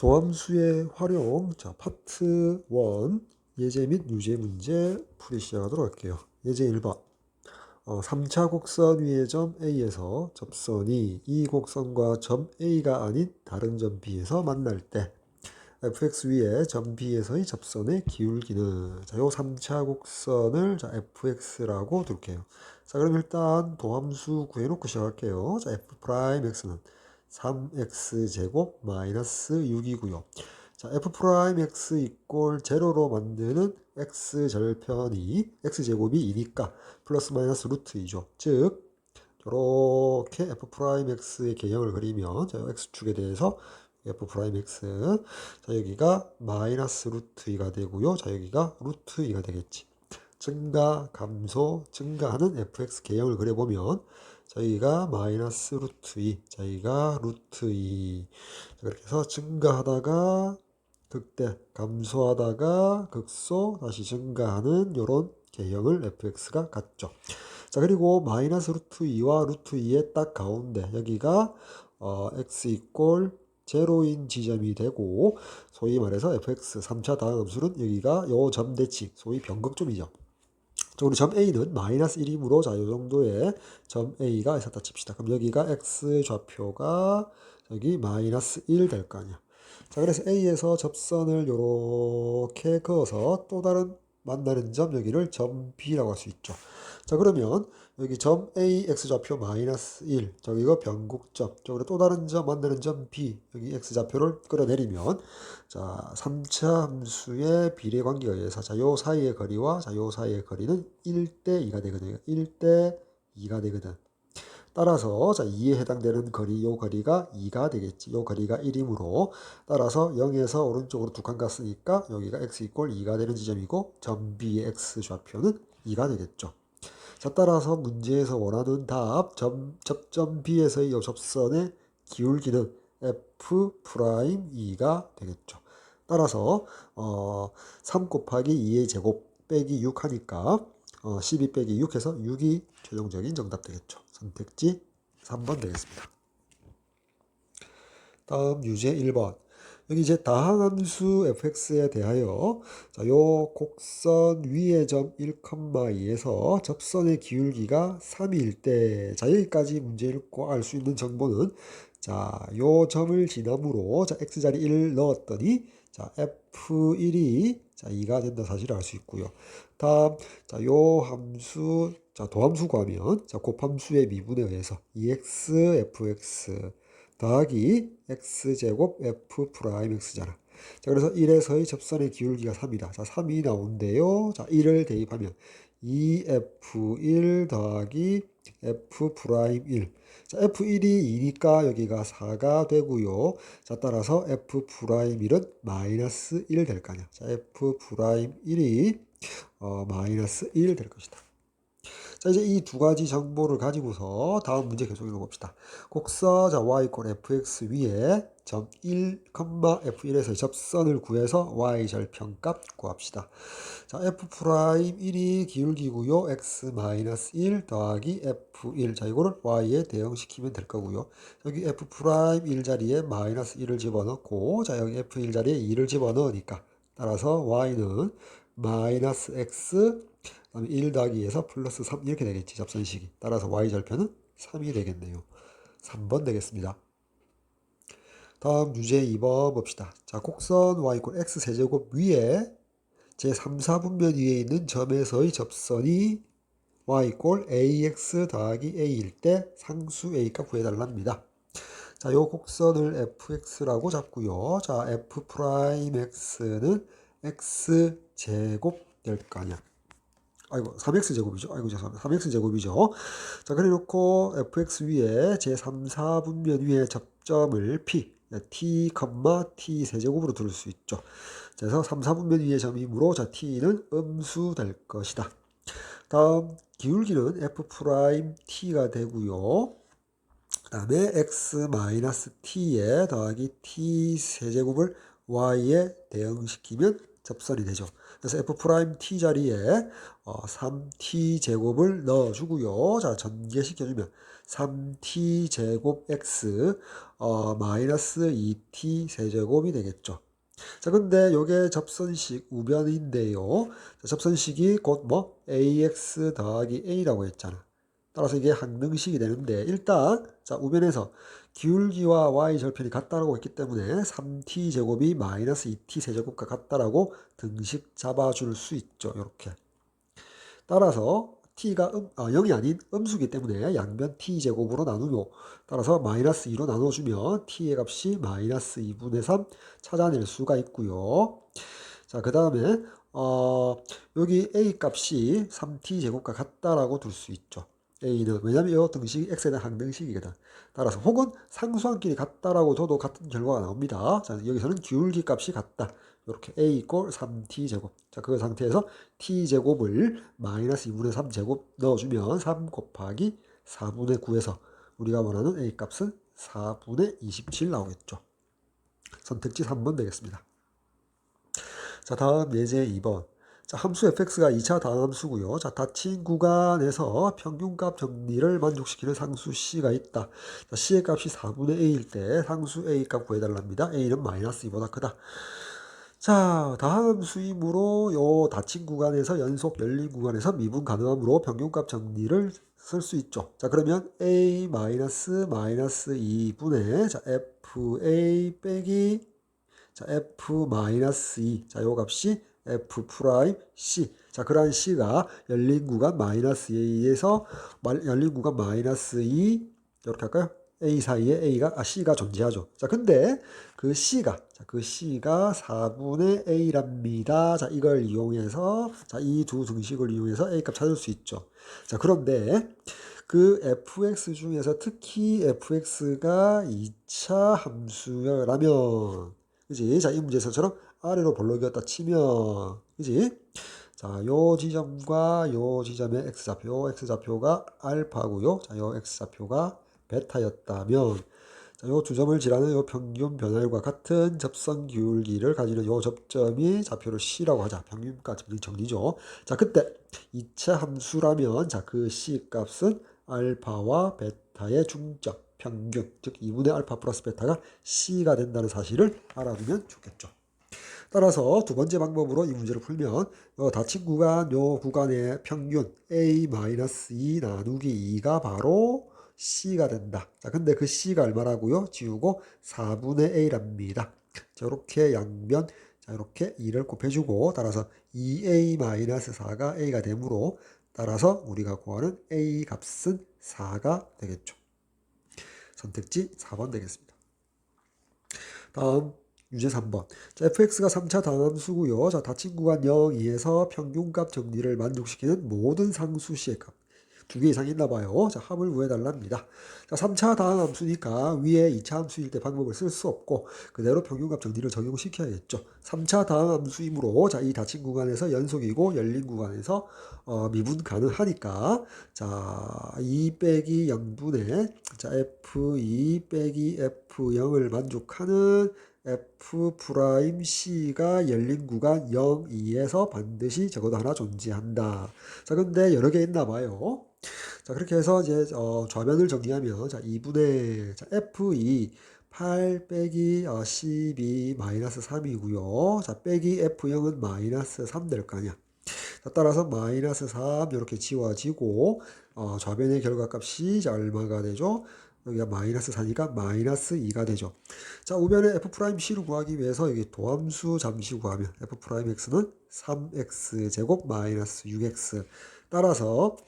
도함수의 활용. 자, 파트 1 예제 및 유제 문제 풀이 시작하도록 할게요. 예제 1번. 3차 곡선 위의 점 A에서 접선이 이 곡선과 점 A가 아닌 다른 점 B에서 만날 때 fx 위에 점 B에서의 접선의 기울기는, 자, 요 3차 곡선을 자, fx라고 둘게요. 자, 그럼 일단 도함수 구해놓고 시작할게요. 자, f'x는 3x제곱 마이너스 6이고요. 자, f'x 이꼴 제로로 만드는 x절편이 x제곱이 2니까 플러스 마이너스 루트 2죠. 즉 이렇게 f'x의 개형을 그리면, 자, x축에 대해서 f'x, 자, 여기가 마이너스 루트 2가 되고요. 자, 여기가 루트 2가 되겠지. 증가, 감소, 증가하는 fx 개형을 그려보면, 자, 여기가 마이너스 루트 2, 자, 여기가 루트 2. 자, 그렇게 해서 증가하다가 극대, 감소하다가 극소, 다시 증가하는 이런 개형을 fx가 갖죠. 자, 그리고 마이너스 루트 2와 루트 2의 딱 가운데 여기가 x 이꼴 제로인 지점이 되고, 소위 말해서 fx 3차 다항함수는 여기가 요 점 대칭, 소위 변극점이죠. 자, 우리 점 A는 마이너스 1이므로, 자, 요 정도의 점 A가 있었다 칩시다. 그럼 여기가 x 좌표가 여기 마이너스 1 될 거 아니야. 자, 그래서 A에서 접선을 요렇게 그어서 또 다른 만나는 점, 여기를 점 B라고 할 수 있죠. 자, 그러면 여기 점 A x좌표 마이너스 1, 저기가 변곡점, 저기로 또 다른 점 만나는 점 B, 여기 x좌표를 끌어내리면, 자, 3차 함수의 비례 관계에 의해서, 자, 요 사이의 거리와 자, 요 사이의 거리는 1대 2가 되거든요. 1대 2가 되거든. 따라서 자, 2에 해당되는 거리, 요 거리가 2가 되겠지. 요 거리가 1이므로, 따라서 0에서 오른쪽으로 두 칸 갔으니까 여기가 x 이꼴 2가 되는 지점이고, 점 B의 x 좌표는 2가 되겠죠. 자, 따라서 문제에서 원하는 답, 접점 B에서의 이 접선의 기울기는 F'2가 되겠죠. 따라서 3 곱하기 2의 제곱 빼기 6 하니까 12 빼기 6 해서 6이 최종적인 정답 되겠죠. 선택지 3번 되겠습니다. 다음 유제 1번. 여기 이제 다항함수 fx에 대하여, 자, 요 곡선 위의 점 1,2에서 접선의 기울기가 3일 때, 자, 여기까지 문제 읽고 알 수 있는 정보는, 자, 요 점을 지나므로, 자, x자리 1을 넣었더니, 자, f1이 자, 2가 된다 사실을 알 수 있고요. 다음, 자, 요 함수, 자, 도함수 구하면, 자, 곱함수의 미분에 의해서 2x fx 더하기 x제곱 f 프라임 x잖아. 자, 그래서 1에서의 접선의 기울기가 3이다. 자, 3이 나온대요. 자, 1을 대입하면 2f1 더하기 f 프라임 1. 자, f1이 2니까 여기가 4가 되고요. 자, 따라서 f 프라임 1은 마이너스 1 될 거 아니야. 자, f 프라임 1이 마이너스 1 될 것이다. 자, 이제 이 두 가지 정보를 가지고서 다음 문제 계속 읽어봅시다. 곡선, 자, y 이퀄 fx 위에 점 1, f1에서 접선을 구해서 y 절편값 구합시다. 자, f 프라임 1이 기울기고요. x-1 더하기 f1. 자, 이거를 y에 대응시키면 될 거고요. 여기 f 프라임 1 자리에 마이너스 1을 집어넣고, 자, 여기 f1 자리에 2를 집어넣으니까, 따라서 y는 마이너스 x, 그다음에 1 더하기 2에서 플러스 3 이렇게 되겠지. 접선식이. 따라서 y절편은 3이 되겠네요. 3번 되겠습니다. 다음 유제 2번 봅시다. 자, 곡선 y 이퀄 x 세제곱 위에 제3, 4분면 위에 있는 점에서의 접선이 y 이퀄 ax 더하기 a일 때 상수 a값 구해달랍니다. 자, 요 곡선을 fx라고 잡고요. 자, f 프라임 x는 x제곱 될 거 아니야. 아이고, 3x제곱이죠. 아이고, 죄송합니다. 3x제곱이죠. 자, 그래 놓고 fx 위에 제3, 4분면 위에 접점을 p, t, t 세제곱으로 둘 수 있죠. 그래서 3, 4분면 위의 점이므로, 자, t는 음수 될 것이다. 다음 기울기는 f't가 되고요. 그 다음에 x-t에 더하기 t 세제곱을 y에 대응시키면 접선이 되죠. 그래서 f'(t) 자리에 3t 제곱을 넣어주고요. 자, 전개시켜주면 3t 제곱 x 마이너스 2t 세제곱이 되겠죠. 자, 근데 요게 접선식 우변인데요. 자, 접선식이 곧 뭐 ax 더하기 a라고 했잖아. 따라서 이게 항등식이 되는데 일단 자, 우변에서 기울기와 y 절편이 같다라고 했기 때문에 3t 제곱이 마이너스 2t 세제곱과 같다라고 등식 잡아줄 수 있죠. 이렇게. 따라서 t가 0이 아닌 음수기 때문에 양변 t제곱으로 나누고 따라서 마이너스 2로 나눠주면 t의 값이 마이너스 2분의 3 찾아낼 수가 있고요. 자, 그 다음에 여기 a 값이 3t 제곱과 같다라고 둘 수 있죠. a는 왜냐면 이 등식이 x에 대한 항등식이거든. 따라서 혹은 상수항끼리 같다라고 둬도 같은 결과가 나옵니다. 자, 여기서는 기울기 값이 같다. 이렇게 a 이꼴 3t 제곱. 자, 그 상태에서 t 제곱을 마이너스 2분의 3 제곱 넣어주면 3 곱하기 4분의 9에서 우리가 원하는 a 값은 4분의 27 나오겠죠. 선택지 3번 되겠습니다. 자, 다음 예제 2번. 자, 함수 fx가 2차 다함수고요. 자, 닫힌 구간에서 평균값 정리를 만족시키는 상수 c가 있다. 자, c의 값이 4분의 a일 때 상수 a 값 구해달랍니다. a는 마이너스 2보다 크다. 자, 다함수이므로 요 닫힌 구간에서 연속 열린 구간에서 미분 가능하므로 평균값 정리를 쓸 수 있죠. 자, 그러면 a 마이너스 2분의 자, fa 빼기 자, f-2. 자, 요 값이 f'(c). 자, 그러한 c가 열린 구간 마이너스 a에서 열린 구간 마이너스 2 이렇게 할까요? a 사이에 c가 존재하죠. 자, 근데 그 c가 4분의 a랍니다. 자, 이걸 이용해서 자, 이 두 등식을 이용해서 a 값 찾을 수 있죠. 자, 그런데 그 fx 중에서 특히 fx가 2차 함수라면 그지? 자, 이 문제에서처럼 아래로 볼록이었다 치면, 그지? 자, 요 지점과 요 지점의 x좌표가 알파고요. 자, 요 x좌표가 베타였다면, 자, 요 두 점을 지나는 요 평균 변화율과 같은 접선 기울기를 가지는 요 접점이 좌표를 c라고 하자. 평균값 정리죠. 자, 그때 2차 함수라면, 자, 그 c 값은 알파와 베타의 중점. 평균, 즉 2분의 알파 플러스 베타가 C가 된다는 사실을 알아두면 좋겠죠. 따라서 두 번째 방법으로 이 문제를 풀면 닫힌 구간, 요 구간의 평균 A-2 나누기 2가 바로 C가 된다. 자, 근데 그 C가 얼마라고요? 지우고 4분의 A랍니다. 자, 이렇게 양변, 자, 이렇게 2를 곱해주고 따라서 2A-4가 A가 되므로 따라서 우리가 구하는 A 값은 4가 되겠죠. 선택지 4번 되겠습니다. 다음 유제 3번. 자, fx가 3차 다함수고요. 자, 닫힌 구간 0, 2에서 평균값 정리를 만족시키는 모든 상수 c의 값. 두 개 이상 있나 봐요. 자, 합을 구해달랍니다. 자, 3차 다함수니까 위에 2차 함수일 때 방법을 쓸 수 없고 그대로 평균값 정리를 적용시켜야겠죠. 3차 다함수이므로 자, 이 닫힌 구간에서 연속이고 열린 구간에서 미분 가능하니까 자, 2 빼기 0분의 자, f2 빼기 f0을 만족하는 F'C가 열린 구간 0, 2에서 반드시 적어도 하나 존재한다. 자, 근데 여러 개 있나 봐요. 자, 그렇게 해서 이제 좌변을 정리하면 자, 2분의 자, F2 8 빼기 12 마이너스 3이고요. 자, 빼기 F0은 마이너스 3 될 거 아니야. 자, 따라서 마이너스 3 이렇게 지워지고 좌변의 결과값이 얼마가 되죠? 여기가 마이너스 4니까 마이너스 2가 되죠. 자, 우변의 f'C를 구하기 위해서 여기 도함수 잠시 구하면 f'x는 3x 제곱 마이너스 6x 따라서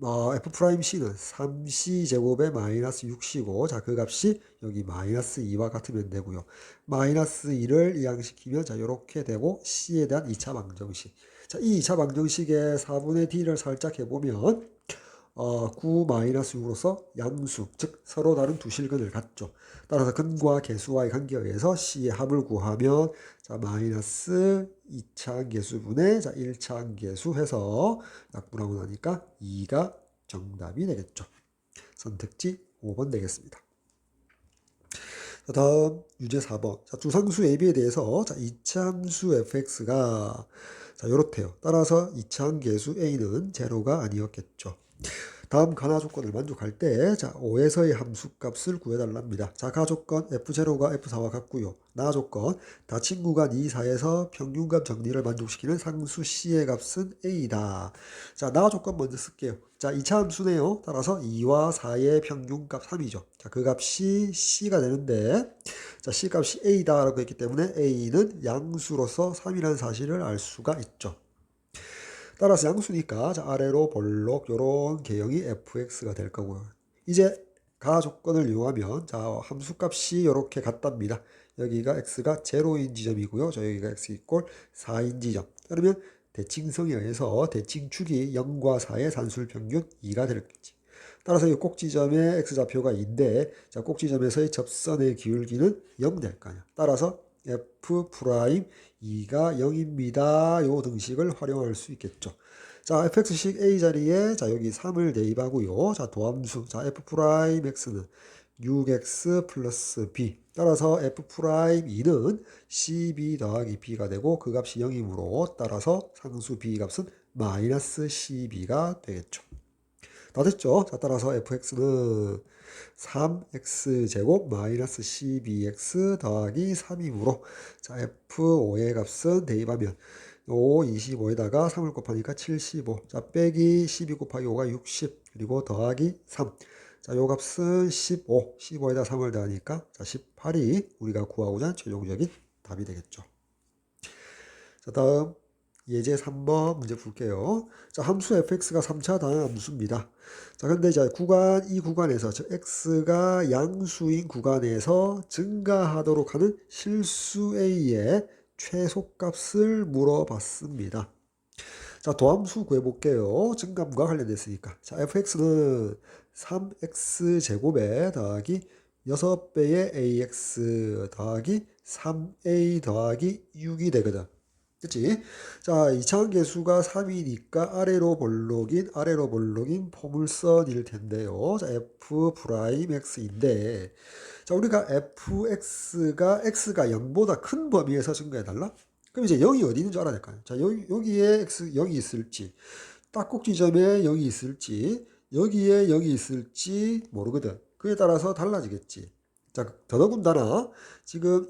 f'C는 3c 제곱에 마이너스 6이고 자, 그 값이 여기 마이너스 2와 같으면 되고요. 마이너스 2를 이항시키면 자, 이렇게 되고 c에 대한 2차 방정식. 자, 이 2차 방정식의 4분의 d를 살짝 해보면 9-6으로서 양수, 즉 서로 다른 두 실근을 갖죠. 따라서 근과 개수와의 관계에 의해서 C의 합을 구하면 자, 마이너스 2차 함계수분의 자, 1차 함계수 해서 약분하고 나니까 2가 정답이 되겠죠. 선택지 5번 되겠습니다. 자, 다음 유제 4번. 자, 두 상수 AB에 대해서 자, 이차함수 fx가 자, 요렇대요. 따라서 이차함계수 a는 제로가 아니었겠죠. 다음 가나 조건을 만족할 때, 자, 5에서의 함수값을 구해달랍니다. 자, 가 조건 F0가 F4와 같고요. 나 조건 닫힌 구간 2, 4에서 평균값 정리를 만족시키는 상수 C의 값은 A다. 자, 나 조건 먼저 쓸게요. 자, 2차 함수네요. 따라서 2와 4의 평균값 3이죠. 자, 그 값이 C가 되는데, 자, C 값이 A다라고 했기 때문에 A는 양수로서 3이라는 사실을 알 수가 있죠. 따라서 양수니까 자, 아래로 볼록 요런 개형이 fx가 될 거고요. 이제 가 조건을 이용하면 자, 함수값이 이렇게 같답니다. 여기가 x가 0인 지점이고요. 저 여기가 x 이꼴 4인 지점. 그러면 대칭성에 의해서 대칭축이 0과 4의 산술평균 2가 되겠지. 따라서 이 꼭지점의 x좌표가 2인데 자, 꼭지점에서의 접선의 기울기는 0 될 거 아니야. 따라서 f 프라임 2가 0입니다. 요 등식을 활용할 수 있겠죠. 자, fx식 a 자리에 자, 여기 3을 대입하고요. 자, 도함수. 자, f 프라임 x는 6x 플러스 b. 따라서 f 프라임 2는 cb 더하기 b가 되고 그 값이 0이므로 따라서 상수 b 값은 마이너스 cb가 되겠죠. 다 됐죠? 자, 따라서 fx는 3x제곱 마이너스 12x 더하기 3이므로 자, f5의 값은 대입하면 5, 25에다가 3을 곱하니까 75. 자, 빼기 12 곱하기 5가 60. 그리고 더하기 3. 자, 요 값은 15. 15에다 3을 더하니까 자, 18이 우리가 구하고자 하는 최종적인 답이 되겠죠. 자, 다음 예제 3번 문제 풀게요. 자, 함수 fx가 3차 다항 함수입니다. 자, 근데 이제 이 구간에서, 즉, x가 양수인 구간에서 증가하도록 하는 실수 a의 최소값을 물어봤습니다. 자, 도함수 구해볼게요. 증감과 관련됐으니까. 자, fx는 3x제곱에 더하기 6배의 ax 더하기 3a 더하기 6이 되거든. 그치? 자, 이차원 계수가 3이니까 아래로 볼록인 포물선일 텐데요. 자, f 프라임 x인데, 자, 우리가 fx가 x가 0보다 큰 범위에서 증가해달라? 그럼 이제 0이 어디 있는 줄 알아야 될 거 아니야. 자, 여기에 x 0이 있을지, 딱 꼭지점에 0이 있을지, 여기에 0이 있을지 모르거든. 그에 따라서 달라지겠지. 자, 더더군다나 지금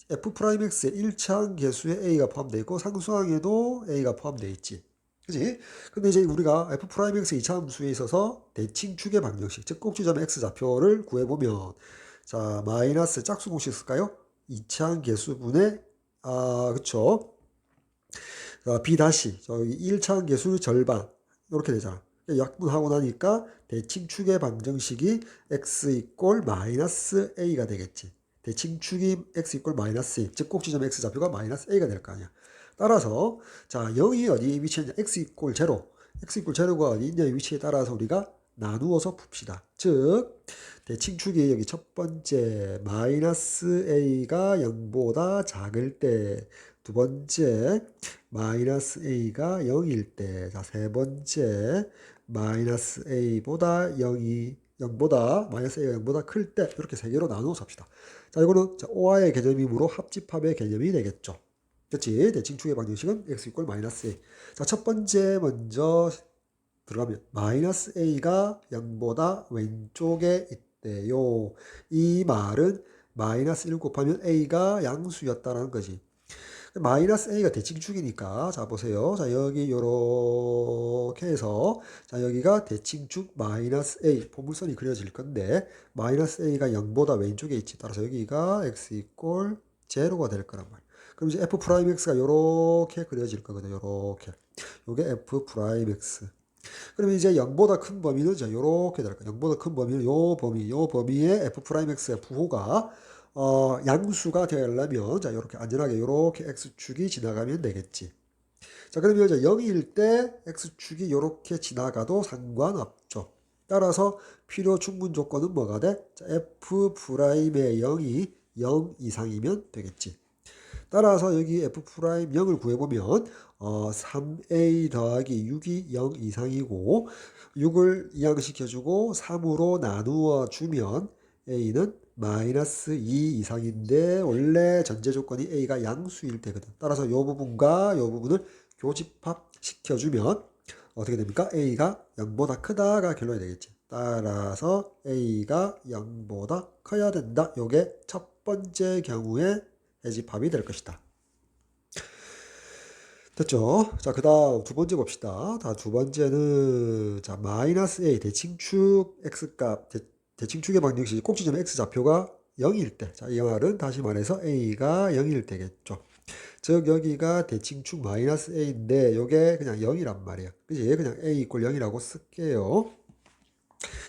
f'x에 1차항 계수에 a가 포함되어 있고 상수항에도 a가 포함되어 있지. 그지? 근데 이제 우리가 f'x 2차 함수에 있어서 대칭축의 방정식, 즉 꼭지점 x좌표를 구해보면 자, 마이너스 짝수 공식 쓸까요? 2차항 계수분의 그쵸. b 다시 저기 1차항 계수 절반 이렇게 되잖아. 약분하고 나니까 대칭축의 방정식이 x 이꼴 마이너스 a가 되겠지. 대칭축이 x 이꼴 마이너스 2, 즉 꼭지점 x좌표가 마이너스 a가 될 거 아니야. 따라서 자 0이 어디에 위치했냐? x 이꼴 0. x 이꼴 0가 어디 있냐의 위치에 따라서 우리가 나누어서 풉시다. 즉 대칭축이 여기 첫 번째 마이너스 a가 0보다 작을 때, 두 번째 마이너스 a가 0일 때, 자, 세 번째 마이너스 a보다 0보다 마이너스 a가 0보다 클 때, 이렇게 세 개로 나누어서 합시다. 자, 이거는 자, 오화의 개념이므로 합집합의 개념이 되겠죠. 그렇지? 대칭축의 방정식은 x 이꼴 마이너스 a. 자, 첫 번째 먼저 들어가면 마이너스 a가 0보다 왼쪽에 있대요. 이 말은 마이너스 1 곱하면 a가 양수였다라는 거지. 마이너스 a가 대칭축이니까 자 보세요. 자 여기 요렇게 해서 자 여기가 대칭축 마이너스 a 포물선이 그려질 건데 마이너스 a가 0보다 왼쪽에 있지. 따라서 여기가 x 이꼴 제로가 될 거란 말이야. 그럼 이제 f 프라임 x가 요렇게 그려질 거거든. 요렇게. 요게 f 프라임 x. 그러면 이제 0보다 큰 범위는 자 요렇게 될 거야. 0보다 큰 범위는 요 범위에 f 프라임 x의 부호가 양수가 되려면 자 이렇게 안전하게 이렇게 x축이 지나가면 되겠지. 자 그러면 이제 0일 때 x축이 이렇게 지나가도 상관없죠. 따라서 필요 충분 조건은 뭐가 돼? 자, f 프라임의 0이 0 이상이면 되겠지. 따라서 여기 f 프라임 0을 구해보면 3a 더하기 6이 0 이상이고 6을 이항시켜주고 3으로 나누어 주면 a는 마이너스 2 이상인데 원래 전제 조건이 a가 양수일 때거든. 따라서 이 부분과 이 부분을 교집합 시켜주면 어떻게 됩니까? a가 0보다 크다가 결론이 되겠지. 따라서 a가 0보다 커야 된다. 요게 첫 번째 경우에 해집합이 될 것이다. 됐죠? 자, 그 다음 두 번째 봅시다. 두 번째는, 자, 마이너스 a 대칭축 x값, 대칭축의 방정식 꼭지점 x좌표가 0일 때. 자, 이 말은 다시 말해서 a가 0일 때겠죠. 즉, 여기가 대칭축 마이너스 a인데, 요게 그냥 0이란 말이에요. 그지? 그냥 a 이꼴 0이라고 쓸게요.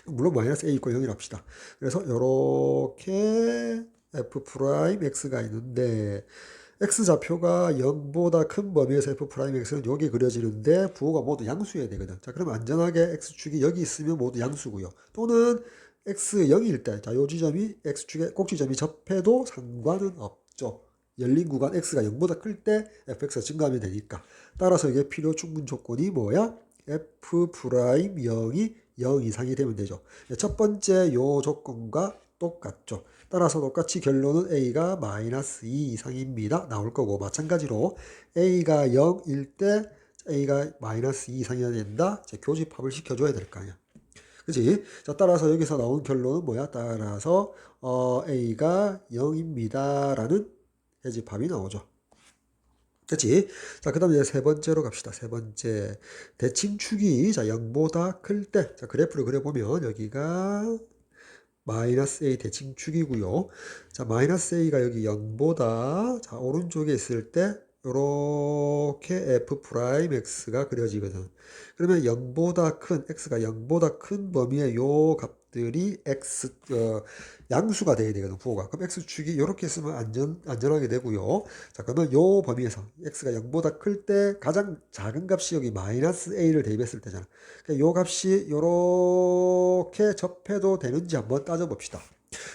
물론 마이너스 a 이꼴 0이라 합시다. 그래서 요렇게 f 프라임 x가 있는데, x좌표가 0보다 큰 범위에서 f'x는 여기 그려지는데 부호가 모두 양수여야 되거든. 자, 그럼 안전하게 x축이 여기 있으면 모두 양수고요. 또는 x 0일 때, 자, 요 지점이 x축의 꼭지점이 접해도 상관은 없죠. 열린 구간 x가 0보다 클 때 fx가 증가하면 되니까. 따라서 이게 필요 충분 조건이 뭐야? f'0이 0 이상이 되면 되죠. 첫 번째 요 조건과 똑같죠. 따라서 똑같이 결론은 a가 마이너스 2 이상입니다. 나올 거고 마찬가지로 a가 0일 때 a가 마이너스 2 이상이어야 된다. 교집합을 시켜줘야 될 거 아니야. 그치? 자, 따라서 여기서 나온 결론은 뭐야? 따라서 a가 0입니다. 라는 해집합이 나오죠. 그치? 자, 그 다음에 세 번째로 갑시다. 세 번째. 대칭축이, 자, 0보다 클 때, 자, 그래프를 그려보면, 여기가 마이너스 a 대칭축이고요. 자, 마이너스 a가 여기 0보다, 자, 오른쪽에 있을 때, 요렇게 f 프라임 x가 그려지거든. 그러면 0보다 큰, x가 0보다 큰 범위의 요 값들이 양수가 돼야 되거든, 부호가. 그럼 x축이 이렇게 쓰면 안전하게 되고요. 자, 그러면 요 범위에서 x가 0보다 클 때 가장 작은 값이 여기 마이너스 a를 대입했을 때잖아. 그러니까 요 값이 요렇게 접해도 되는지 한번 따져봅시다.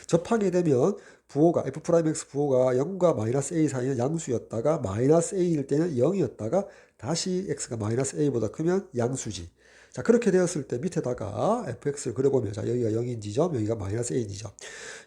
접하게 되면 부호가 f'x 부호가 0과 마이너스 a 사이는 양수였다가 마이너스 a일 때는 0이었다가 다시 x가 마이너스 a보다 크면 양수지. 자, 그렇게 되었을 때 밑에다가 fx를 그려보면, 자, 여기가 0인 지점, 여기가 마이너스 a인 지점.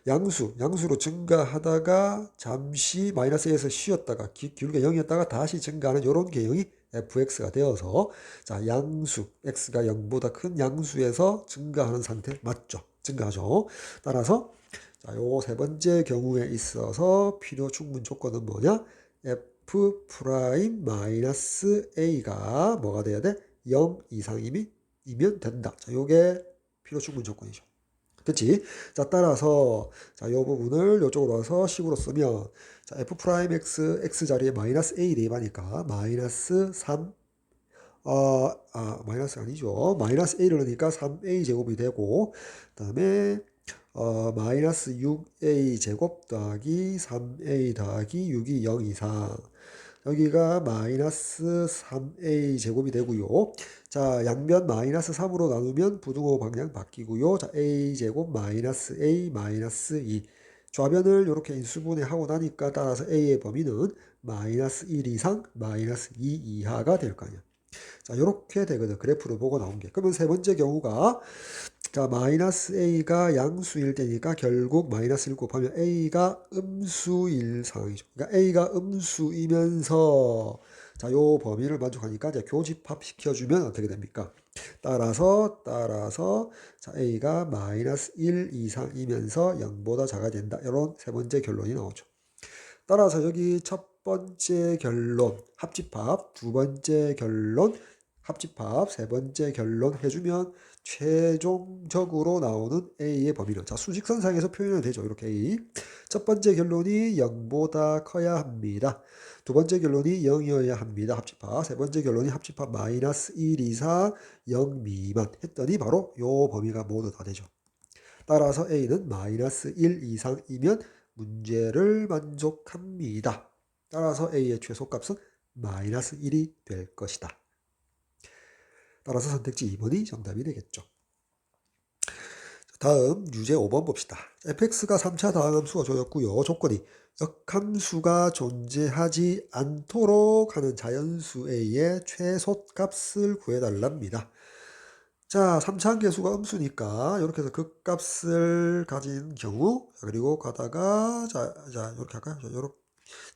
양수로 증가하다가 잠시 마이너스 a에서 쉬었다가 기울게 0이었다가 다시 증가하는 이런 개형이 fx가 되어서, 자, 양수, x가 0보다 큰 양수에서 증가하는 상태 맞죠? 증가하죠. 따라서 자, 요 세 번째 경우에 있어서 필요 충분 조건은 뭐냐? f 프라임 마이너스 a가 뭐가 돼야 돼? 0 이상이면 된다. 자, 요게 필요 충분 조건이죠. 그치? 자, 따라서, 자, 요 부분을 요쪽으로 와서 식으로 쓰면, 자, f 프라임 x 자리에 마이너스 a 대입하니까, 마이너스 3, 마이너스 아니죠. 마이너스 a를 넣으니까 3a 제곱이 되고, 그 다음에, 마이너스 6a 제곱 더하기 3a 더하기 6이 0 이상. 여기가 마이너스 3a 제곱이 되고요. 자, 양변 마이너스 3으로 나누면 부등호 방향 바뀌고요. 자, a 제곱 마이너스 a 마이너스 2. 좌변을 이렇게 인수분해 하고 나니까 따라서 a의 범위는 마이너스 1 이상 마이너스 2 이하가 될 거 아니야. 자, 이렇게 되거든. 그래프를 보고 나온 게. 그러면 세 번째 경우가, 자, 마이너스 a가 양수일 때니까 결국 마이너스를 곱하면 a가 음수일 상황이죠. 그러니까 a가 음수이면서, 자, 요 범위를 만족하니까 이제 교집합 시켜주면 어떻게 됩니까? 따라서, 자, a가 마이너스 1 이상이면서 0보다 작아야 된다. 이런 세 번째 결론이 나오죠. 따라서 여기 첫 번째 결론 합집합, 두 번째 결론 합집합, 세 번째 결론 해주면 최종적으로 나오는 a의 범위는, 자, 수직선상에서 표현이 되죠. 이렇게 a. 첫 번째 결론이 0보다 커야 합니다. 두 번째 결론이 0이어야 합니다. 합집합. 세 번째 결론이 합집합 마이너스 1 이상 0 미만 했더니 바로 요 범위가 모두 다 되죠. 따라서 a는 마이너스 1 이상이면 문제를 만족합니다. 따라서 a의 최소값은 마이너스 1이 될 것이다. 따라서 선택지 2번이 정답이 되겠죠. 다음 유제 5번 봅시다. fx가 3차 다항함수가 줘졌고요. 조건이 역함수가 존재하지 않도록 하는 자연수 a의 최소값을 구해달랍니다. 자, 3차항 계수가 음수니까 이렇게 해서 극값을 가진 경우, 자, 그리고 가다가 이렇게 할까요? 자, 요렇게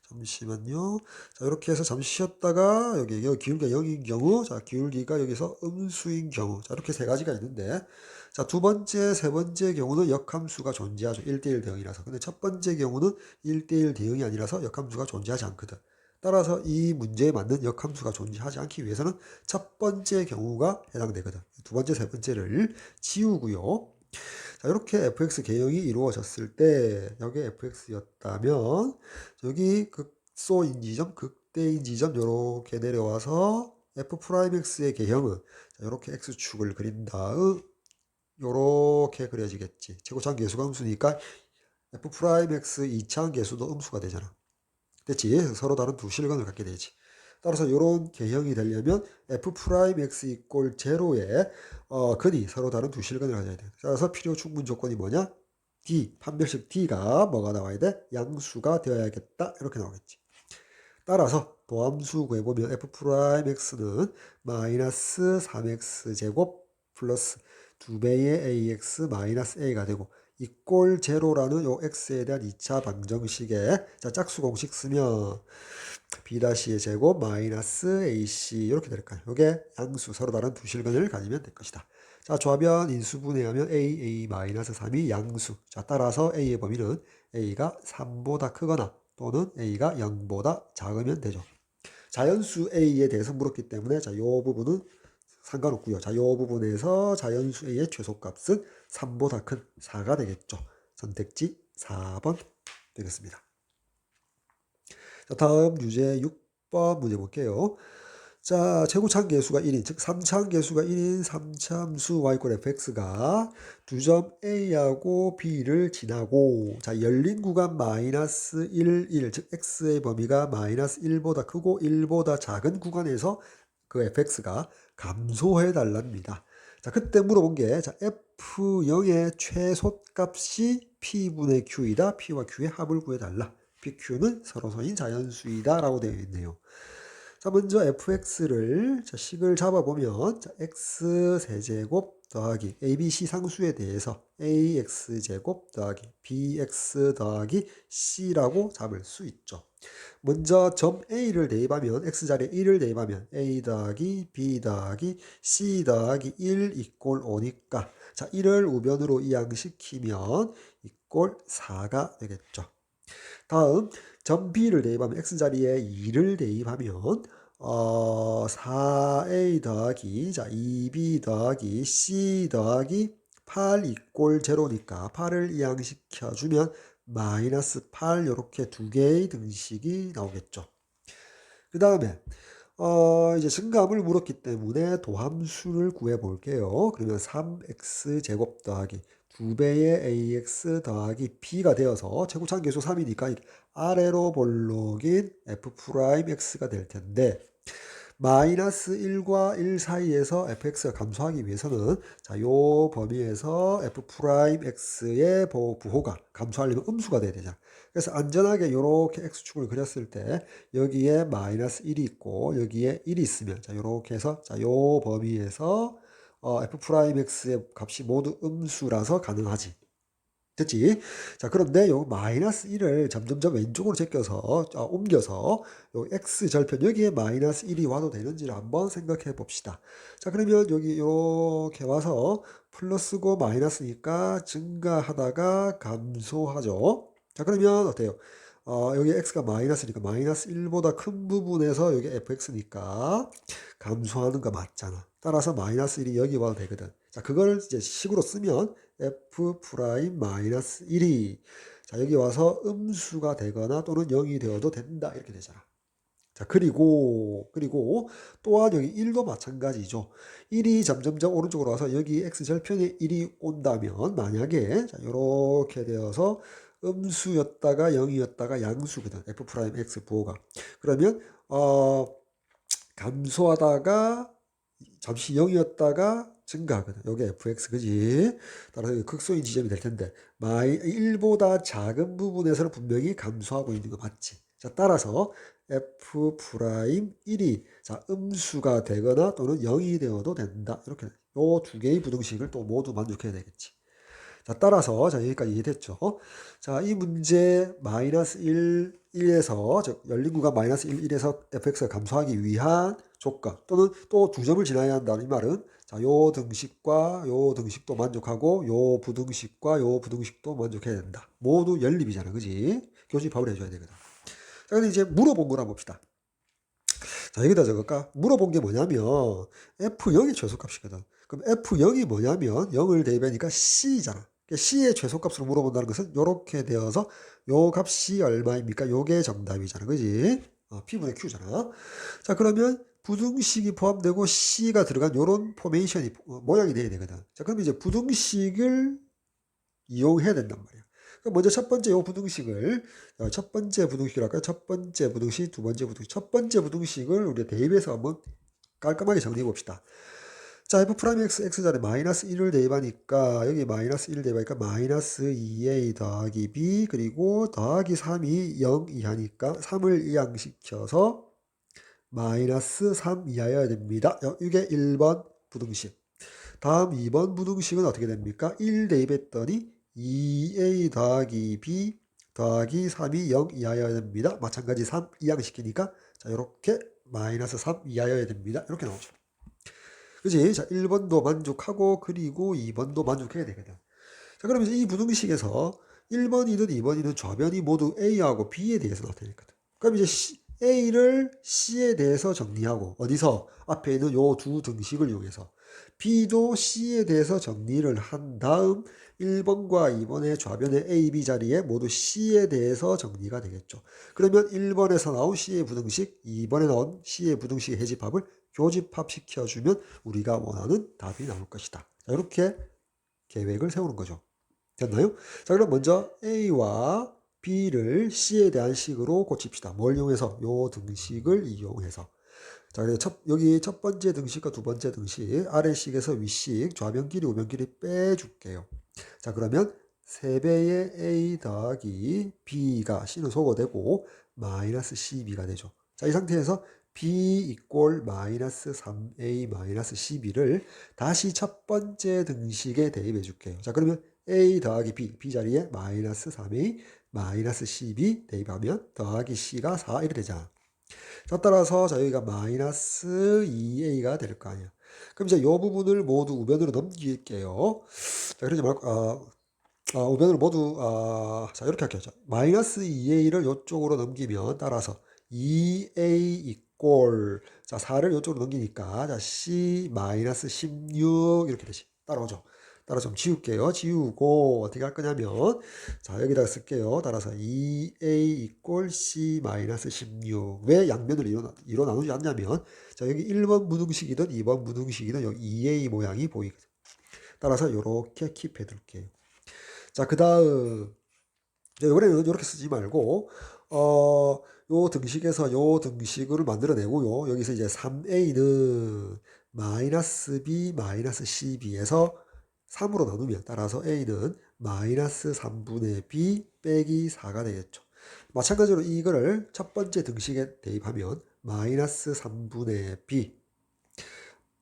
잠시만요. 자, 이렇게 해서 잠시 쉬었다가 여기 기울기가 0인 경우, 자, 기울기가 여기서 음수인 경우, 자, 이렇게 세 가지가 있는데, 자, 두 번째, 세 번째 경우는 역함수가 존재하죠. 1대1 대응이라서. 근데 첫 번째 경우는 1대1 대응이 아니라서 역함수가 존재하지 않거든. 따라서 이 문제에 맞는 역함수가 존재하지 않기 위해서는 첫 번째 경우가 해당되거든. 두 번째, 세 번째를 지우고요. 자, 이렇게 fx 개형이 이루어졌을 때 여기 fx였다면 여기 극소인 지점, 극대인 지점 이렇게 내려와서 f'x의 개형은 이렇게 x축을 그린 다음 이렇게 그려지겠지. 최고차항 계수가 음수니까 f'x 2차항 계수도 음수가 되잖아. 됐지? 서로 다른 두 실근을 갖게 되지. 따라서 이런 개형이 되려면 f'x 이꼴 제로의 근이 서로 다른 두 실근을 가져야 돼. 따라서 필요 충분 조건이 뭐냐? D, 판별식 D가 뭐가 나와야 돼? 양수가 되어야겠다. 이렇게 나오겠지. 따라서 도함수 구해보면 f'x는 마이너스 3x 제곱 플러스 2배의 ax 마이너스 a가 되고 이꼴 제로라는 요 x에 대한 2차 방정식에 자 짝수 공식 쓰면 b'의 제곱 마이너스 ac 이렇게 될까요? 요게 양수 서로 다른 두 실근을 가지면 될 것이다. 자 조하면 인수분해하면 a 마이너스 3이 양수. 자 따라서 a의 범위는 a가 3보다 크거나 또는 a가 0보다 작으면 되죠. 자연수 a에 대해서 물었기 때문에 자 요 부분은 상관없고요. 자, 이 부분에서 자연수 A의 최소값은 3보다 큰 4가 되겠죠. 선택지 4번 되겠습니다. 자, 다음 유제 6번 문제 볼게요. 자, 최고차항 계수가 1인, 즉 3차항 계수가 1인 3차함수 y fx가 두 점 A하고 B를 지나고 자, 열린 구간 마이너스 1, 1, 즉 x의 범위가 마이너스 1보다 크고 1보다 작은 구간에서 그 fx가 감소해 달랍니다. 자, 그때 물어본 게 자, f0의 최소값이 p분의 q이다. p와 q의 합을 구해달라. pq는 서로서인 자연수이다 라고 되어 있네요. 자, 먼저 fx를 자, 식을 잡아보면 자, x 세제곱 더하기 abc 상수에 대해서 ax제곱 더하기 bx 더하기 c라고 잡을 수 있죠. 먼저 점 A를 대입하면 X자리에 1을 대입하면 A 더하기 B 더하기 C 더하기 1 이꼴 5니까 자 1을 우변으로 이항시키면 이꼴 4가 되겠죠. 다음 점 B를 대입하면 X자리에 2를 대입하면 4A 더하기 자 2B 더하기 C 더하기 8 이꼴 제로니까 8을 이항시켜주면 마이너스 8 이렇게 두 개의 등식이 나오겠죠. 그 다음에 이제 증가함을 물었기 때문에 도함수를 구해 볼게요. 그러면 3x 제곱 더하기 2배의 ax 더하기 b가 되어서 최고차항 계수 3이니까 아래로 볼록인 f'x가 될 텐데 마이너스 1과 1 사이에서 fx가 감소하기 위해서는 자, 요 범위에서 f'x의 부호가 감소하려면 음수가 돼야 되잖아. 그래서 안전하게 이렇게 x축을 그렸을 때 여기에 마이너스 1이 있고 여기에 1이 있으면 자, 요렇게 해서 자, 요 범위에서 f'x의 값이 모두 음수라서 가능하지. 됐지? 자, 그런데 요 마이너스 1을 점점점 왼쪽으로 제껴서, 옮겨서, 요 x 절편 여기에 마이너스 1이 와도 되는지를 한번 생각해 봅시다. 자, 그러면 여기 이렇게 와서 플러스고 마이너스니까 증가하다가 감소하죠. 자, 그러면 어때요? 여기 x가 마이너스니까 마이너스 1보다 큰 부분에서 여기 fx니까 감소하는 거 맞잖아. 따라서 마이너스 1이 여기 와도 되거든. 자, 그걸 이제 식으로 쓰면 f'-1이 자, 여기 와서 음수가 되거나 또는 0이 되어도 된다. 이렇게 되잖아. 자, 그리고 또한 여기 1도 마찬가지죠. 1이 점점점 오른쪽으로 와서 여기 x절편에 1이 온다면 만약에 자, 이렇게 되어서 음수였다가 0이었다가 양수거든. f'x 부호가. 그러면 감소하다가 잠시 0이었다가 증가하거든. 요게 fx 그지? 따라서 극소인 지점이 될 텐데 1보다 작은 부분에서는 분명히 감소하고 있는 거 맞지? 자, 따라서 f'1이 자, 음수가 되거나 또는 0이 되어도 된다. 이렇게 요 두 개의 부등식을 또 모두 만족해야 되겠지. 자, 따라서 자, 여기까지 이해됐죠? 자, 이 문제 마이너스 1, 1에서 즉 열린 구간 마이너스 1, 1에서 fx가 감소하기 위한 조건 또는 또 두 점을 지나야 한다는 이 말은 자, 요 등식과 요 등식도 만족하고 요 부등식과 요 부등식도 만족해야 된다. 모두 연립이잖아. 그지? 교집합을 해줘야 되거든. 자, 근데 이제 물어본 거라 봅시다. 자, 여기다 적을까? 물어본 게 뭐냐면 F0이 최소값이거든. 그럼 F0이 뭐냐면 0을 대입하니까 C잖아. C의 최소값으로 물어본다는 것은 이렇게 되어서 요 값이 얼마입니까? 요게 정답이잖아. 그지? P분의 Q잖아. 자, 그러면 부등식이 포함되고 C가 들어간 요런 포메이션이 모양이 돼야 되거든. 자, 그럼 이제 부등식을 이용해야 된단 말이야. 그럼 먼저 첫 번째 요 부등식을 첫 번째 부등식이랄까요? 첫 번째 부등식, 두 번째 부등식. 첫 번째 부등식을 우리 대입해서 한번 깔끔하게 정리해 봅시다. 자, f 프라임 x, x자리 마이너스 1을 대입하니까 여기 마이너스 1을 대입하니까 마이너스 2a 더하기 b 그리고 더하기 3이 0 이하니까 3을 이항시켜서 마이너스 3 이하여야 됩니다. 이게 1번 부등식. 다음 2번 부등식은 어떻게 됩니까? 1 대입했더니 2a 더하기 b 더하기 3이 0 이하여야 됩니다. 마찬가지 3 이항시키니까 자, 이렇게 마이너스 3 이하여야 됩니다. 이렇게 나오죠. 그지? 자, 1번도 만족하고 그리고 2번도 만족해야 되거든. 자, 그러면 이 부등식에서 1번이든 2번이든 좌변이 모두 A하고 B에 대해서 나타내거든. 그럼 이제 A를 C에 대해서 정리하고 어디서? 앞에 있는 요 두 등식을 이용해서 B도 C에 대해서 정리를 한 다음 1번과 2번의 좌변의 A, B 자리에 모두 C에 대해서 정리가 되겠죠. 그러면 1번에서 나온 C의 부등식, 2번에 나온 C의 부등식의 해집합을 교집합시켜주면 우리가 원하는 답이 나올 것이다. 자, 이렇게 계획을 세우는 거죠. 됐나요? 자, 그럼 먼저 A와 B를 C에 대한 식으로 고칩시다. 뭘 이용해서? 요 등식을 이용해서. 자, 여기 첫 번째 등식과 두 번째 등식, 아래식에서 위식, 좌변끼리 우변끼리 빼줄게요. 자, 그러면 3배의 A 더하기 B가 C는 소거되고 마이너스 12가 되죠. 자, 이 상태에서 B 이꼴 마이너스 3A 마이너스 12를 다시 첫 번째 등식에 대입해 줄게요. 자, 그러면 A 더하기 B 자리에 마이너스 3A 마이너스 12 대입하면 더하기 C가 4 이렇게 되잖아. 자, 따라서 자, 여기가 마이너스 2A가 될 거 아니야. 그럼 이제 이 부분을 모두 우변으로 넘길게요. 자, 그러지 말고, 우변을 모두, 자, 이렇게 할게요. 자, 마이너스 2A를 이쪽으로 넘기면 따라서 2A 이꼴, 자, 4를 이쪽으로 넘기니까, 자, C 마이너스 16 이렇게 되지. 따라오죠. 따라 좀 지울게요. 지우고 어떻게 할 거냐면 자, 여기다가 쓸게요. 따라서 2a 이꼴 c 마이너스 16. 왜 양면을 2로 나누지 않냐면 자, 여기 1번 무등식이든 2번 무등식이든 여기 2a 모양이 보이거든. 따라서 이렇게 킵해 둘게요. 자, 그 다음 이번에는 이렇게 쓰지 말고 요 등식에서 요 등식을 만들어내고요. 여기서 이제 3a는 마이너스 b 마이너스 12에서 3으로 나누면 따라서 a는 마이너스 3분의 b 빼기 4가 되겠죠. 마찬가지로 이거를 첫 번째 등식에 대입하면 마이너스 3분의 b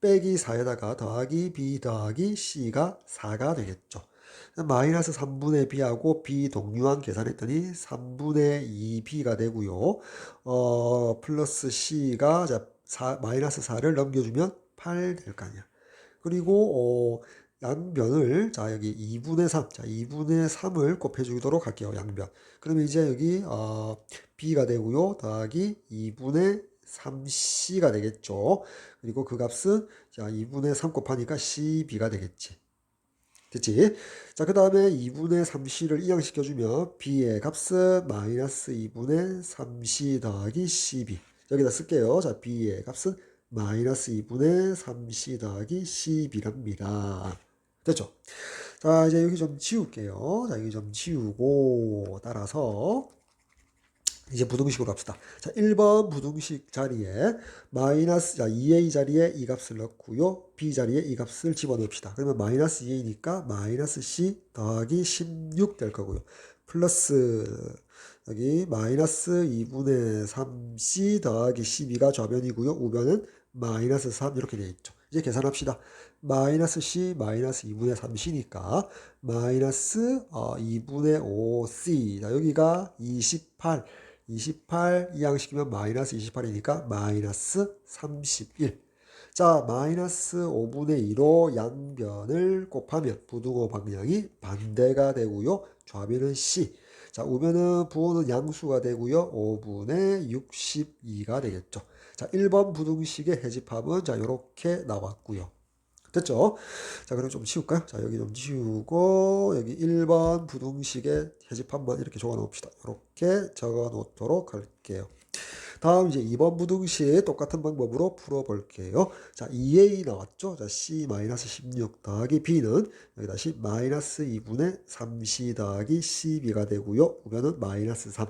빼기 4에다가 더하기 b 더하기 c가 4가 되겠죠. 마이너스 3분의 b하고 b 동류한 계산했더니 3분의 2b가 되고요. 플러스 c가 마이너스 4를 넘겨주면 8 될 거 아니야. 그리고 양변을 자 여기 2분의 3, 자 2분의 3을 곱해주도록 할게요. 양변. 그러면 이제 여기 b가 되고요. 더하기 2분의 3c가 되겠죠. 그리고 그 값은 자 2분의 3 곱하니까 cb가 되겠지. 됐지? 자, 그 다음에 2분의 3c를 이항시켜주면 b의 값은 마이너스 2분의 3c 더하기 cb. 여기다 쓸게요. 자, b의 값은 마이너스 2분의 3c 더하기 cb랍니다. 됐죠? 자, 이제 여기 좀 지울게요. 자, 여기 좀 지우고 따라서 이제 부등식으로 합시다. 자, 1번 부등식 자리에 마이너스, 자, 2a 자리에 이 값을 넣고요. b 자리에 이 값을 집어넣읍시다. 그러면 마이너스 2a니까 마이너스 c 더하기 16 될 거고요. 플러스 여기 마이너스 2분의 3c 더하기 12가 좌변이고요. 우변은 마이너스 3 이렇게 되어 있죠. 이제 계산합시다. 마이너스 C 마이너스 2분의 3C니까 마이너스 2분의 5C. 자, 여기가 28. 28 이항시키면 마이너스 28이니까 마이너스 31. 자, 마이너스 5분의 2로 양변을 곱하면 부등호 방향이 반대가 되고요. 좌변은 C. 자, 우변은 부호는 양수가 되고요. 5분의 62가 되겠죠. 자, 1번 부등식의 해집합은 자, 이렇게 나왔고요. 됐죠? 자, 그럼 좀 치울까요? 자, 여기 좀 치우고 여기 1번 부등식의 해집합만 이렇게 적어 놓읍시다. 이렇게 적어 놓도록 할게요. 다음 이제 2번 부등식 똑같은 방법으로 풀어볼게요. 자, 2a 나왔죠? 자, c-16 더하기 b는 여기 다시 마이너스 2분의 3c 더하기 12가 되고요. 우변은 마이너스 3.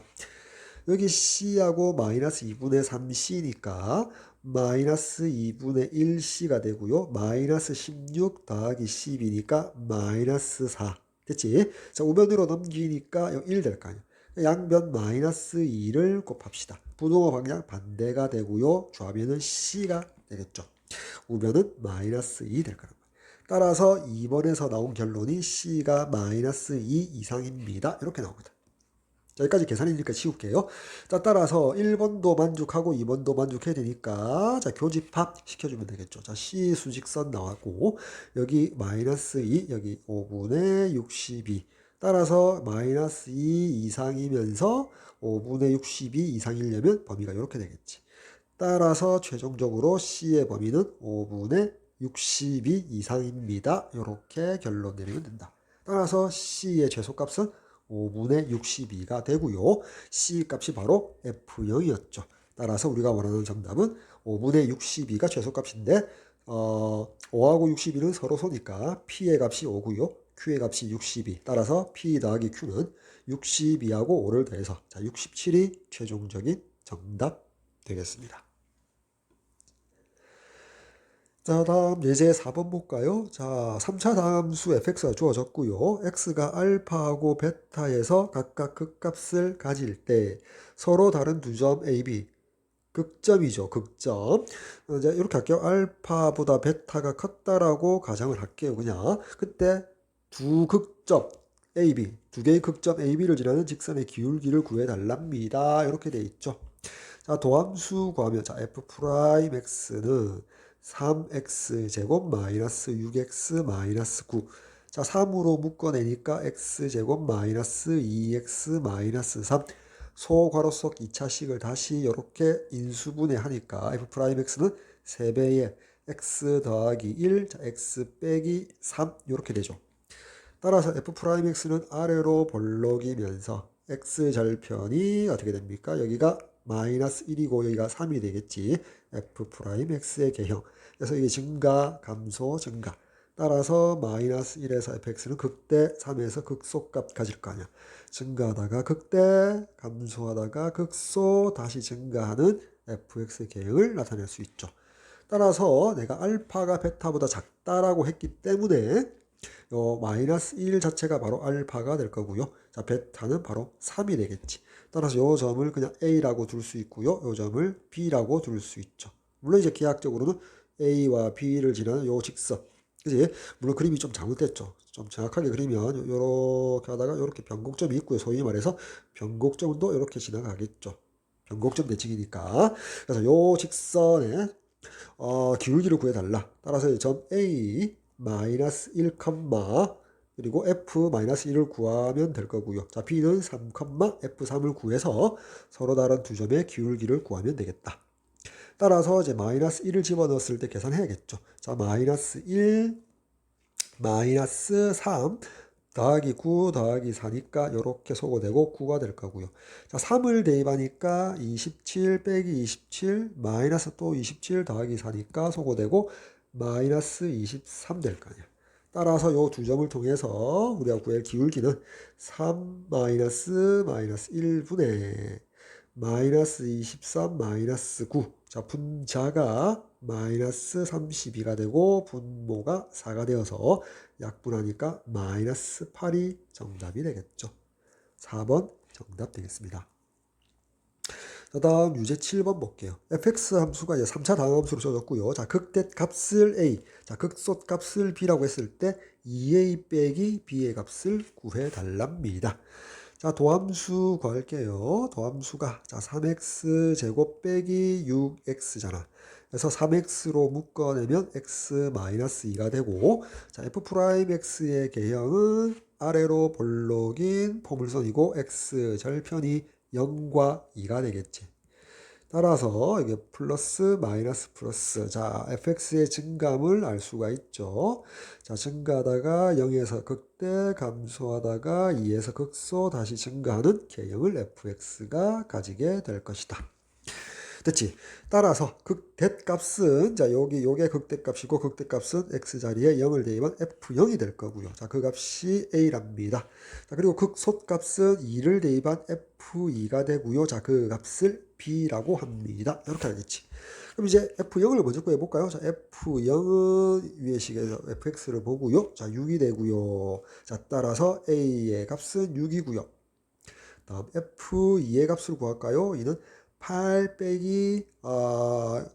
여기 c하고 마이너스 2분의 3c니까 마이너스 2분의 1c가 되고요. 마이너스 16 더하기 12니까 마이너스 4. 됐지? 자, 우변으로 넘기니까 1 될 거 아니야. 양변 마이너스 2를 곱합시다. 부등호 방향 반대가 되고요. 좌변은 C가 되겠죠. 우변은 마이너스 2 될 거란 말이에요. 따라서 2번에서 나온 결론이 C가 마이너스 2 이상입니다. 이렇게 나옵니다. 자, 여기까지 계산이니까 치울게요. 자, 따라서 1번도 만족하고 2번도 만족해야 되니까 자, 교집합 시켜주면 되겠죠. 자, C 수직선 나왔고 여기 마이너스 2, 여기 5분의 62. 따라서 마이너스 2 이상이면서 5분의 62 이상이려면 범위가 이렇게 되겠지. 따라서 최종적으로 C의 범위는 5분의 62 이상입니다. 이렇게 결론 내리면 된다. 따라서 C의 최소값은 5분의 62가 되고요. C 값이 바로 F0이었죠. 따라서 우리가 원하는 정답은 5분의 62가 최소값인데 5하고 62는 서로 소니까 P의 값이 5고요. Q의 값이 62. 따라서 P 더하기 Q는 62하고 5를 더해서 자, 67이 최종적인 정답 되겠습니다. 자, 다음 예제 4번 볼까요? 자, 3차 다함수 fx가 주어졌고요. x가 알파하고 베타에서 각각 극값을 가질 때 서로 다른 두 점 a, b 극점이죠. 극점. 이제 이렇게 할게요. 알파보다 베타가 컸다라고 가정을 할게요. 그냥 그때 두 극점 a, b, 두 개의 극점 a, b를 지나는 직선의 기울기를 구해달랍니다. 이렇게 돼 있죠. 자, 도함수 구하면 자, f'x는 3x제곱 마이너스 6x 마이너스 9. 자, 3으로 묶어내니까 x제곱 마이너스 2x 마이너스 3. 소괄호 속 2차식을 다시 이렇게 인수분해 하니까 f'x는 3배의 x 더하기 1, 자, x 빼기 3 이렇게 되죠. 따라서 f'x는 아래로 볼록이면서 x절편이 어떻게 됩니까? 여기가 마이너스 1이고 여기가 3이 되겠지. f'x의 개형. 그래서 이게 증가, 감소, 증가. 따라서 마이너스 1에서 fx는 극대, 3에서 극소값 가질 거 아니야. 증가하다가 극대, 감소하다가 극소, 다시 증가하는 fx의 개형을 나타낼 수 있죠. 따라서 내가 알파가 베타보다 작다라고 했기 때문에 마이너스 1 자체가 바로 알파가 될 거고요. 자, 베타는 바로 3이 되겠지. 따라서 이 점을 그냥 A라고 둘 수 있고요. 이 점을 B라고 둘 수 있죠. 물론 이제 기하학적으로는 A와 B를 지나는 이 직선. 그지? 물론 그림이 좀 잘못됐죠. 좀 정확하게 그리면 이렇게 하다가 이렇게 변곡점이 있고요. 소위 말해서 변곡점도 이렇게 지나가겠죠. 변곡점 대칭이니까. 그래서 이 직선의 기울기를 구해달라. 따라서 점 A 마이너스 1, 그리고 f-1을 구하면 될 거고요. 자, b는 3, f3을 구해서 서로 다른 두 점의 기울기를 구하면 되겠다. 따라서 이제 마이너스 1을 집어넣었을 때 계산해야겠죠. 자, 마이너스 1, 마이너스 3 더하기 9 더하기 4니까 이렇게 소거되고 9가 될 거고요. 자, 3을 대입하니까 27 빼기 27 마이너스 또 27 더하기 4니까 소거되고 마이너스 23 될 거 아니야. 따라서 이 두 점을 통해서 우리가 구할 기울기는 3 마이너스 1분의 마이너스 23 마이너스 9. 자, 분자가 마이너스 32가 되고 분모가 4가 되어서 약분하니까 마이너스 8이 정답이 되겠죠. 4번 정답 되겠습니다. 자, 다음 유제 7번 볼게요. fx 함수가 이제 3차 당함수로 써졌고요. 자, 극대값을 a, 자, 극소값을 b라고 했을 때 2a 빼기 b의 값을 구해달랍니다. 자, 도함수 구할게요. 도함수가 자 3x 제곱 빼기 6x잖아. 그래서 3x로 묶어내면 x-2가 되고, 자 f'x의 개형은 아래로 볼록인 포물선이고 x 절편이 0과 2가 되겠지. 따라서 이게 플러스 마이너스 플러스, 자 fx의 증감을 알 수가 있죠. 자 증가하다가 0에서 극대, 감소하다가 2에서 극소, 다시 증가하는 개형을 fx가 가지게 될 것이다. 됐지? 따라서 극대값은 자 요게 극대값이고, 극대값은 x자리에 0을 대입한 f0이 될 거고요. 자 그 값이 a랍니다. 자 그리고 극소값은 2를 대입한 f2가 되고요. 자 그 값을 b라고 합니다. 이렇게 알겠지? 그럼 이제 f0을 먼저 구해볼까요? 자 f0은 위의 식에서 fx를 보고요. 자 6이 되고요. 자 따라서 a의 값은 6이고요. 다음 f2의 값을 구할까요? 이는 8 빼기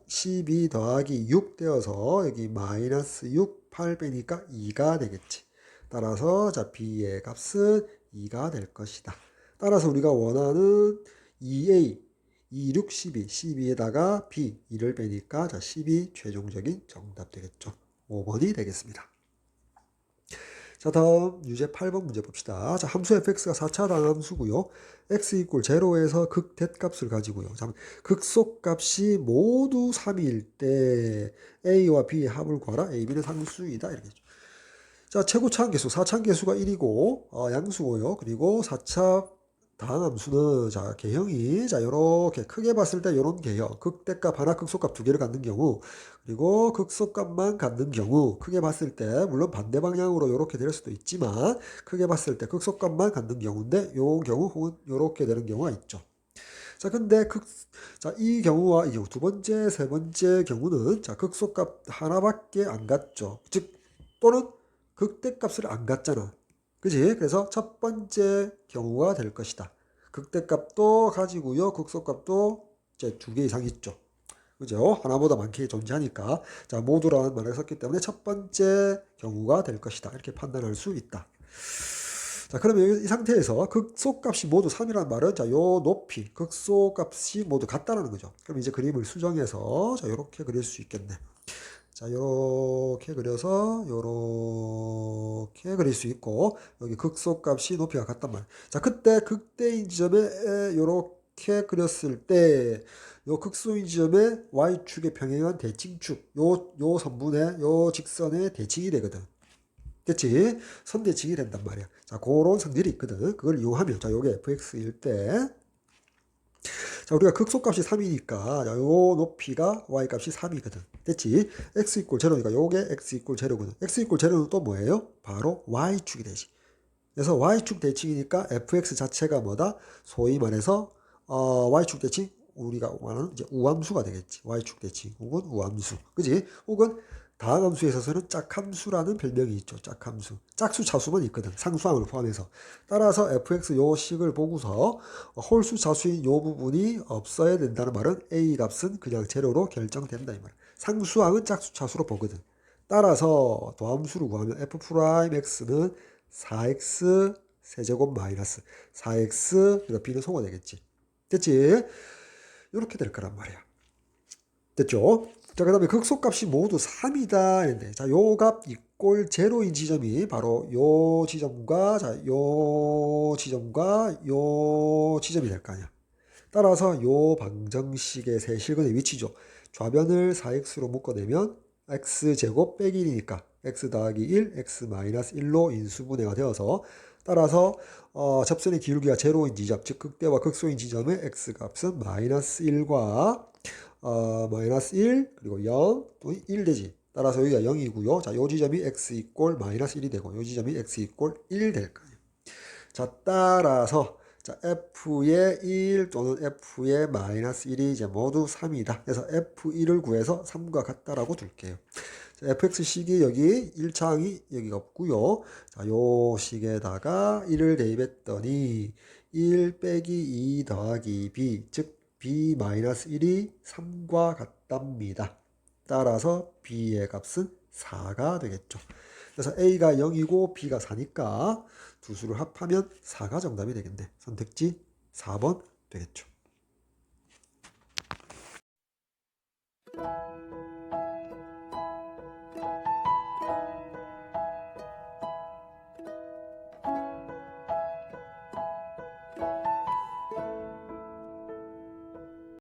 12 더하기 6 되어서 여기 마이너스 6, 8 빼니까 2가 되겠지. 따라서 자 b의 값은 2가 될 것이다. 따라서 우리가 원하는 2a, 2, 6, 12, 12에다가 b, 2를 빼니까 자 12 최종적인 정답 되겠죠. 5번이 되겠습니다. 자 다음 유제 8번 문제 봅시다. 자 함수 fx가 4차 당함수고요. x 이꼴 0에서 극대값을 가지고요. 자, 극소값이 모두 3일 때 a와 b의 합을 구하라. a, b는 상수이다. 이렇게. 자 최고차함계수 4차함계수가 1이고 양수고요. 그리고 4차 다항함수는 자 개형이 자 요렇게 크게 봤을 때 요런 개형, 극대값 하나 극소값 두 개를 갖는 경우, 그리고 극소값만 갖는 경우, 크게 봤을 때 물론 반대 방향으로 요렇게 될 수도 있지만 크게 봤을 때 극소값만 갖는 경우인데, 요 경우 혹은 요렇게 되는 경우가 있죠. 자 근데 이 경우와 이 경우 두 번째, 세 번째 경우는 자 극소값 하나밖에 안 갖죠. 즉 또는 극대값을 안 갖잖아. 그지? 그래서 첫 번째 경우가 될 것이다. 극대값도 가지고요. 극소값도 이제 두 개 이상 있죠. 그죠? 하나보다 많게 존재하니까. 자, 모두라는 말을 썼기 때문에 첫 번째 경우가 될 것이다. 이렇게 판단할 수 있다. 자, 그러면 이 상태에서 극소값이 모두 3이라는 말은 자, 요 높이, 극소값이 모두 같다는 거죠. 그럼 이제 그림을 수정해서 자, 요렇게 그릴 수 있겠네. 자, 요렇게 그려서 요렇게 그릴 수 있고, 여기 극소값이 높이가 같단 말이에요. 자, 그때 극대인 지점에 요렇게 그렸을 때, 요 극소인 지점에 y축에 평행한 대칭축, 요 선분의 요 직선의 대칭이 되거든. 됐지? 선대칭이 된단 말이야. 자, 그런 성질이 있거든. 그걸 이용하면, 자, 요게 fx일 때, 자, 우리가 극소값이 3이니까 요 높이가 y값이 3이거든. 됐지? x 이꼴 0니까 요게 x 이꼴 0거든. x 이꼴 0는 또 뭐예요? 바로 y축이 되지. 그래서 y축 대칭이니까 fx 자체가 뭐다? 소위 말해서 y축 대칭, 우리가 말하는 이제 우함수가 되겠지. y축 대칭 혹은 우함수. 그지? 혹은 다항함수에 있어서는 짝함수라는 별명이 있죠. 짝함수. 짝수, 차수만 있거든. 상수항을 포함해서. 따라서 fx 요 식을 보고서 홀수, 차수인 요 부분이 없어야 된다는 말은 a 값은 그냥 제로로 결정된다 이 말. 상수항은 짝수, 차수로 보거든. 따라서 도함수를 구하면 f'x는 4x 세제곱 마이너스 4x, 그리고 b는 소가 되겠지. 됐지? 이렇게 될 거란 말이야. 됐죠? 자, 그 다음에 극소값이 모두 3이다 했는데, 자, 요 값 이꼴 제로인 지점이 바로 요 지점과, 자, 요 지점과 요 지점이 될 거 아니야. 따라서 요 방정식의 세 실근의 위치죠. 좌변을 4x로 묶어내면 x제곱 빼기 1이니까 x 더하기 1, x 마이너스 1로 인수분해가 되어서, 따라서 접선의 기울기가 제로인 지점, 즉 극대와 극소인 지점의 x값은 마이너스 1과 마이너스 1, 그리고 0, 또 1 되지. 따라서 여기가 0이고요. 자, 요 지점이 x 이꼴 마이너스 1이 되고, 요 지점이 x 이꼴 1 될 거예요. 자, 따라서 자, f의 1 또는 f의 마이너스 1이 이제 모두 3이다. 그래서 f1을 구해서 3과 같다라고 둘게요. 자, fx식이 여기 1차항이 여기가 없고요. 자, 요 식에다가 1을 대입했더니 1 빼기 2 더하기 b, 즉 b-1이 3과 같답니다. 따라서 b의 값은 4가 되겠죠. 그래서 a가 0이고 b가 4니까 두 수를 합하면 4가 정답이 되겠네. 선택지 4번 되겠죠.